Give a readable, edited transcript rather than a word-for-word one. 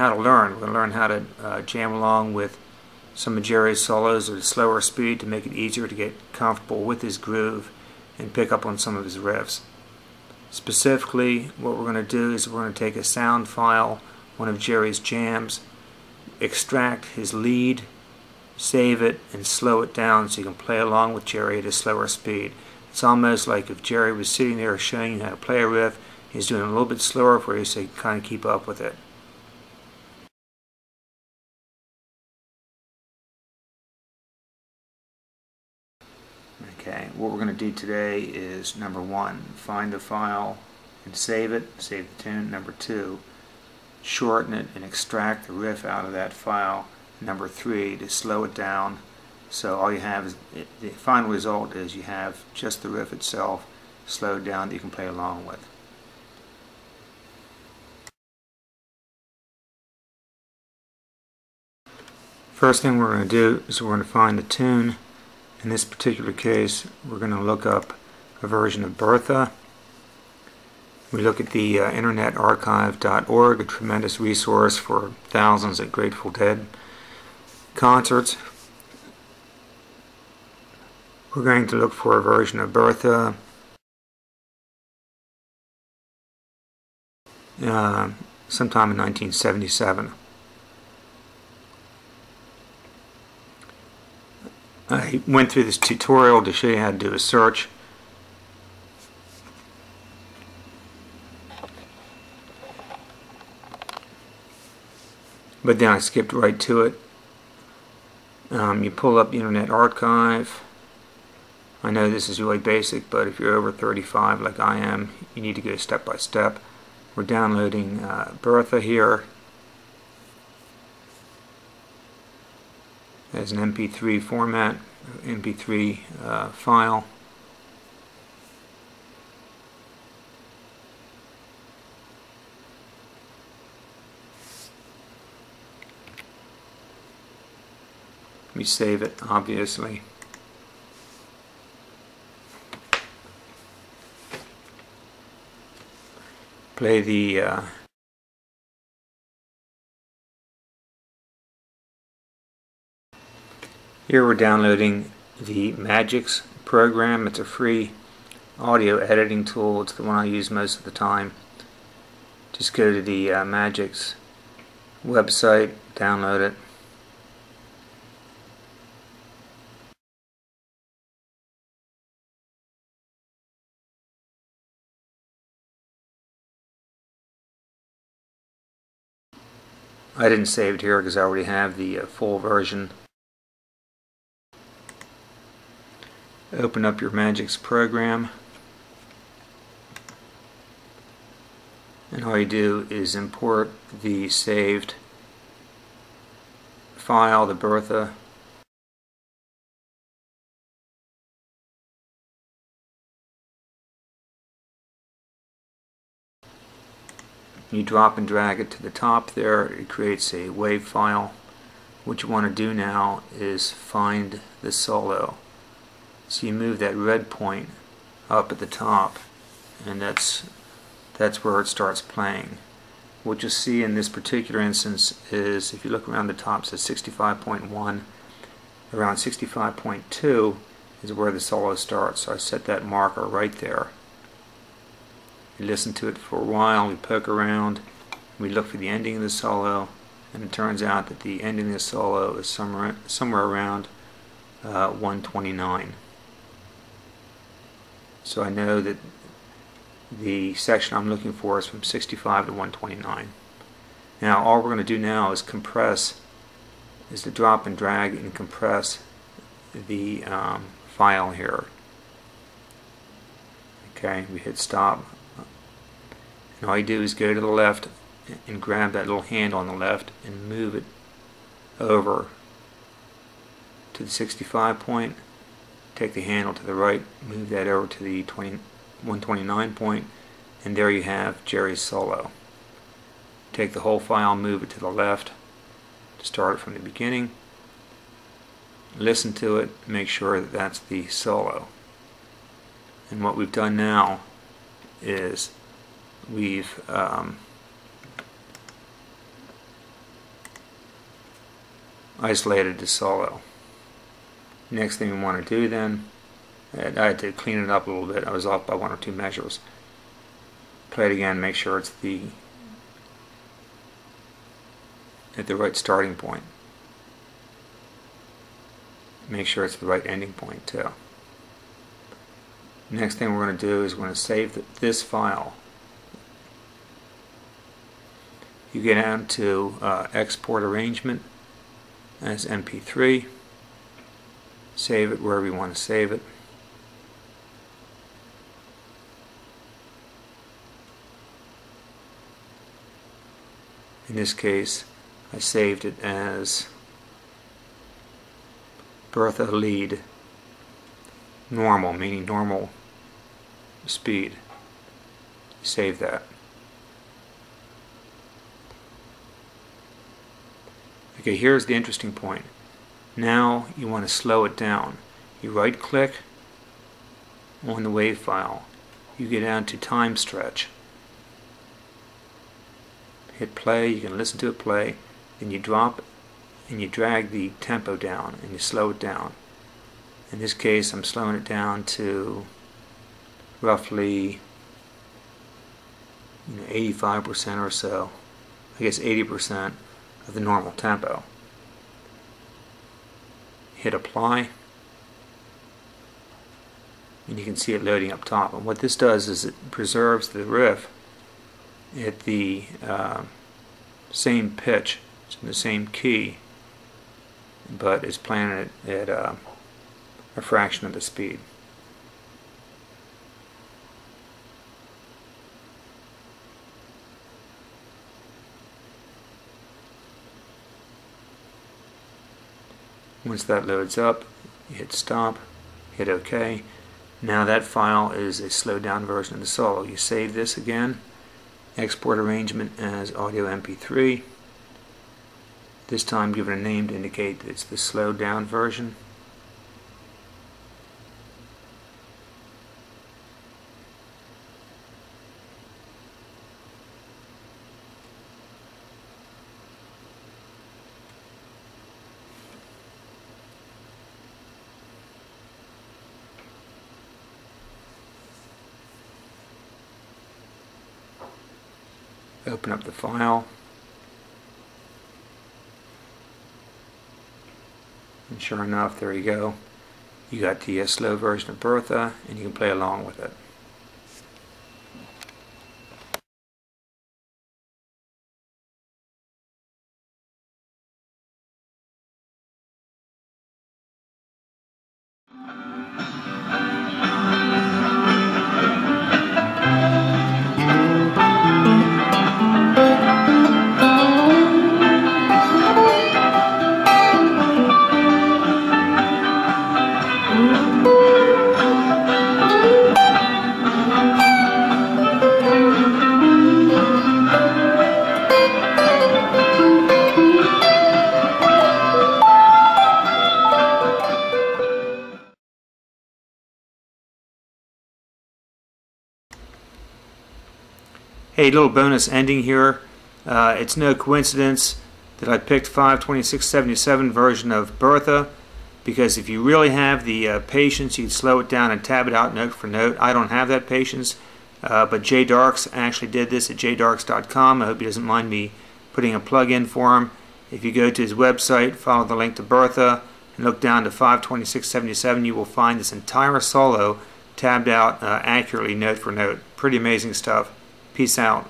how to learn. We're going to learn how to jam along with some of Jerry's solos at a slower speed to make it easier to get comfortable with his groove and pick up on some of his riffs. Specifically, what we're going to do is we're going to take a sound file, one of Jerry's jams, extract his lead, save it, and slow it down so you can play along with Jerry at a slower speed. It's almost like if Jerry was sitting there showing you how to play a riff, he's doing it a little bit slower for you so you can kind of keep up with it. Okay, what we're going to do today is number 1, find the file and save it, save the tune. Number 2, shorten it and extract the riff out of that file. Number 3, to slow it down so all you have is, the final result is you have just the riff itself slowed down that you can play along with. First thing we're going to do is we're going to find the tune. In this particular case, we're going to look up a version of Bertha. We look at the internetarchive.org, a tremendous resource for thousands of Grateful Dead concerts. We're going to look for a version of Bertha sometime in 1977. I went through this tutorial to show you how to do a search. But then I skipped right to it. You pull up the Internet Archive. I know this is really basic, but if you're over 35 like I am, you need to go step by step. We're downloading Bertha here as an MP3 format, MP3 file. We save it, obviously. Play the here we're downloading the Magix program. It's a free audio editing tool. It's the one I use most of the time. Just go to the Magix website, download it. I didn't save it here because I already have the full version. Open up your Magix program, and all you do is import the saved file, the Bertha. You drop and drag it to the top there. It creates a WAV file. What you want to do now is find the solo. So you move that red point up at the top, and that's where it starts playing. What you'll see in this particular instance is, if you look around the top, it says 65.1. Around 65.2 is where the solo starts. So I set that marker right there. We listen to it for a while, we poke around, we look for the ending of the solo, and it turns out that the ending of the solo is somewhere around 129. So I know that the section I'm looking for is from 65 to 129. Now all we're going to do now is to drop and drag and compress the file here. Okay, we hit stop. And all you do is go to the left and grab that little hand on the left and move it over to the 65 point. Take the handle to the right, move that over to the 129 point, and there you have Jerry's solo. Take the whole file, move it to the left to start it from the beginning. Listen to it, make sure that that's the solo. And what we've done now is we've isolated the solo. Next thing we want to do then, and I had to clean it up a little bit. I was off by 1 or 2 measures. Play it again, make sure it's at the right starting point. Make sure it's the right ending point too. Next thing we're going to do is we're going to save this file. You get down to export arrangement as MP3. Save it wherever you want to save it. In this case, I saved it as bertha lead normal, meaning normal speed. Save that. Okay, here's the interesting point. Now you want to slow it down. You right click on the wave file. You get down to time stretch. Hit play, you can listen to it play, then you drop and you drag the tempo down and you slow it down. In this case I'm slowing it down to roughly 85% or so. I guess 80% of the normal tempo. Hit apply and you can see it loading up top. And what this does is it preserves the riff at the same pitch, it's in the same key, but it's playing it at a fraction of the speed. Once that loads up, you hit stop, hit OK. Now that file is a slowed down version of the solo. You save this again, export arrangement as audio MP3. This time give it a name to indicate that it's the slowed down version. Open up the file, and sure enough, there you go. You got the slow version of Bertha, and you can play along with it. Hey, little bonus ending here. It's no coincidence that I picked 52677 version of Bertha, because if you really have the patience, you'd slow it down and tab it out note for note. I don't have that patience, but Jay Darks actually did this at jdarks.com. I hope he doesn't mind me putting a plug in for him. If you go to his website, follow the link to Bertha, and look down to 52677, you will find this entire solo tabbed out accurately note for note. Pretty amazing stuff. Peace out.